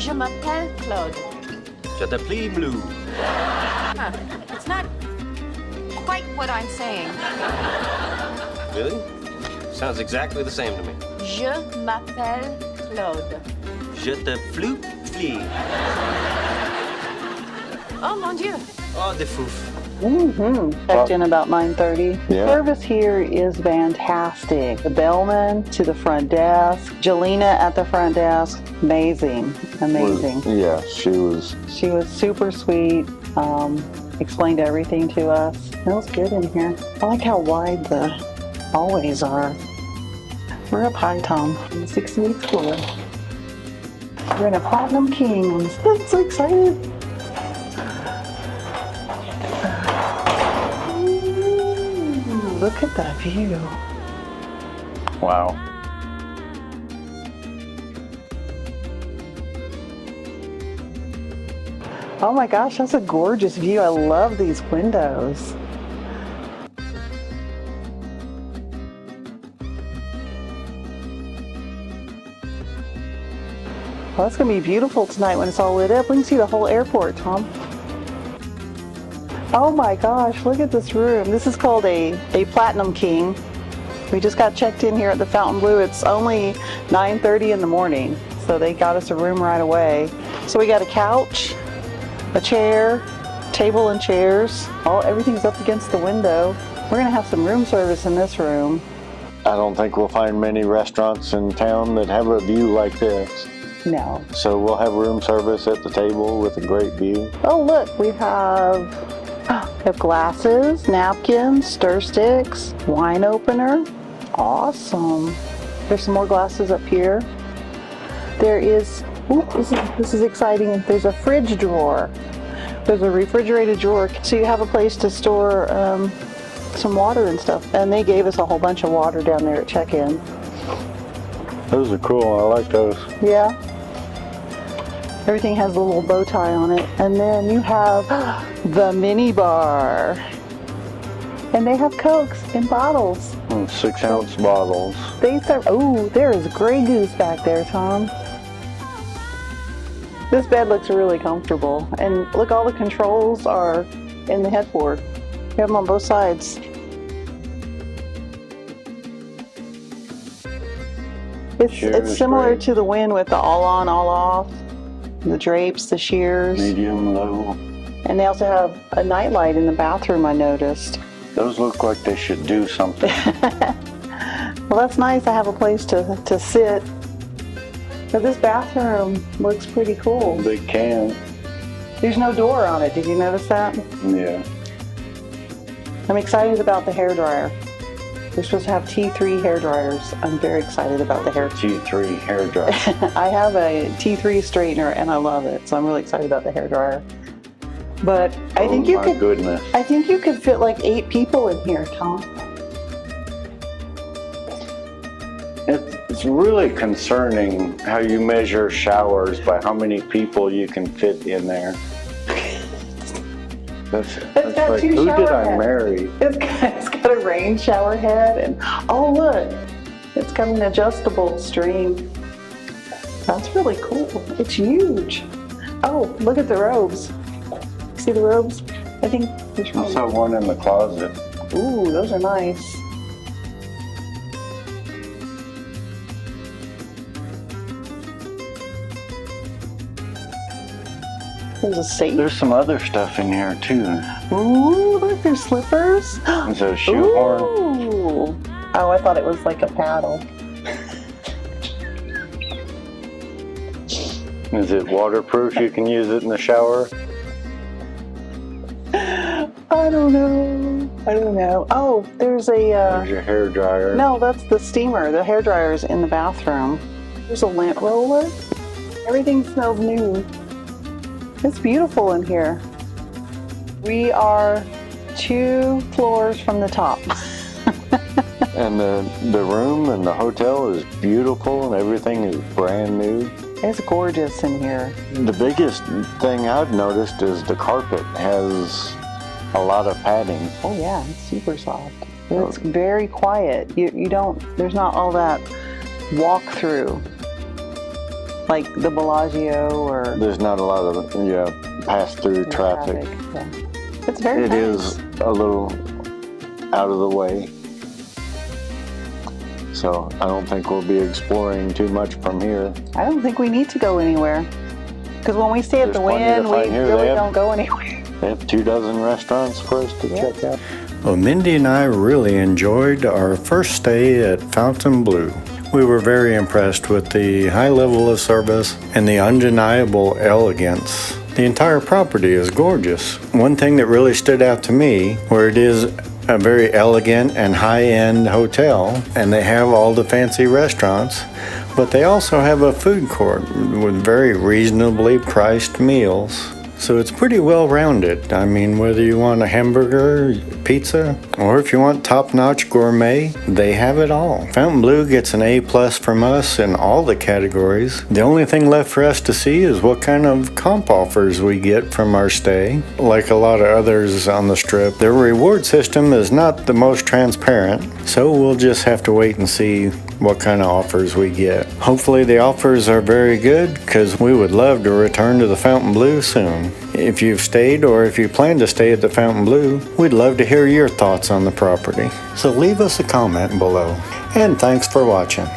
Je m'appelle Claude. Je t'appelle Blue. Huh. It's not quite what I'm saying. Really? Sounds exactly the same to me. Je m'appelle Claude. Je te flou flee. Oh, mon Dieu. Oh, de fouf. Checked in about 9:30. Yeah. Service here is fantastic. The bellman to the front desk, Jelena at the front desk, amazing. Yeah, she was. She was super sweet, explained everything to us. Smells good in here. I like how wide the hallways are. We're up high, Tom, on the 16th floor. We're in a Platinum King. I'm so excited. Ooh, look at that view. Wow. Oh my gosh, that's a gorgeous view. I love these windows. Well, it's going to be beautiful tonight when it's all lit up. We can see the whole airport, Tom. Oh my gosh, look at this room. This is called a Platinum King. We just got checked in here at the Fontainebleau. It's only 9:30 in the morning, so they got us a room right away. So we got a couch, a chair, table and chairs. Everything's up against the window. We're going to have some room service in this room. I don't think we'll find many restaurants in town that have a view like this. No. So we'll have room service at the table with a great view. Oh, look, we have glasses, napkins, stir sticks, wine opener. Awesome. There's some more glasses up here. There is, this is exciting. There's a fridge drawer. There's a refrigerated drawer. So you have a place to store some water and stuff. And they gave us a whole bunch of water down there at check-in. Those are cool. I like those. Yeah. Everything has a little bow tie on it. And then you have the mini bar. And they have Cokes in bottles. 6-ounce bottles. They serve, oh, there is Grey Goose back there, Tom. This bed looks really comfortable. And look, all the controls are in the headboard. You have them on both sides. It's similar great. to the Wynn with the all on, all off. The drapes, the shears. Medium, low. And they also have a nightlight in the bathroom, I noticed. Those look like they should do something. Well, that's nice. I have a place to sit. But this bathroom looks pretty cool. Big can. There's no door on it. Did you notice that? Yeah. I'm excited about the hairdryer. They're supposed to have T3 hair dryers. I'm very excited about the hair. T3 hair dryer. I have a T3 straightener and I love it. So I'm really excited about the hairdryer. But I think you could. Goodness. I think you could fit like 8 people in here, Tom. It's really concerning how you measure showers by how many people you can fit in there. That's got like, 2 who did shower I heads. marry? It's got a rain shower head and oh look, it's got an adjustable stream. That's really cool. It's huge. Oh, look at the robes. See the robes? I think there's I saw one in the closet. Ooh, those are nice. There's a safe. There's some other stuff in here too. Ooh, look, there's slippers. There's a shoehorn. Ooh. Oh, I thought it was like a paddle. Is it waterproof? You can use it in the shower? I don't know. Oh, there's a... There's your hair dryer. No, that's the steamer. The hairdryer is in the bathroom. There's a lint roller. Everything smells new. It's beautiful in here. We are 2 floors from the top. And the room and the hotel is beautiful and everything is brand new. It's gorgeous in here. The biggest thing I've noticed is the carpet has a lot of padding. Oh yeah, it's super soft. It's very quiet. You don't, there's not all that walk through. like the Bellagio or There's not a lot of pass-through traffic. Yeah. It's very It nice. is a little out of the way. So I don't think we'll be exploring too much from here. I don't think we need to go anywhere. Because when we stay at There's the plenty to Wynn, we find here. really They have- don't go anywhere. They have 24 restaurants for us to check out. Well, Mindy and I really enjoyed our first stay at Fontainebleau. We were very impressed with the high level of service and the undeniable elegance. The entire property is gorgeous. One thing that really stood out to me, where it is a very elegant and high-end hotel, and they have all the fancy restaurants, but they also have a food court with very reasonably priced meals. So it's pretty well-rounded. I mean, whether you want a hamburger, pizza, or if you want top-notch gourmet, they have it all. Fontainebleau gets an A+ from us in all the categories. The only thing left for us to see is what kind of comp offers we get from our stay. Like a lot of others on the Strip, their reward system is not the most transparent, so we'll just have to wait and see what kind of offers we get. Hopefully the offers are very good, because we would love to return to the Fontainebleau soon. If you've stayed or if you plan to stay at the Fontainebleau, we'd love to hear your thoughts on the property. So leave us a comment below. And thanks for watching.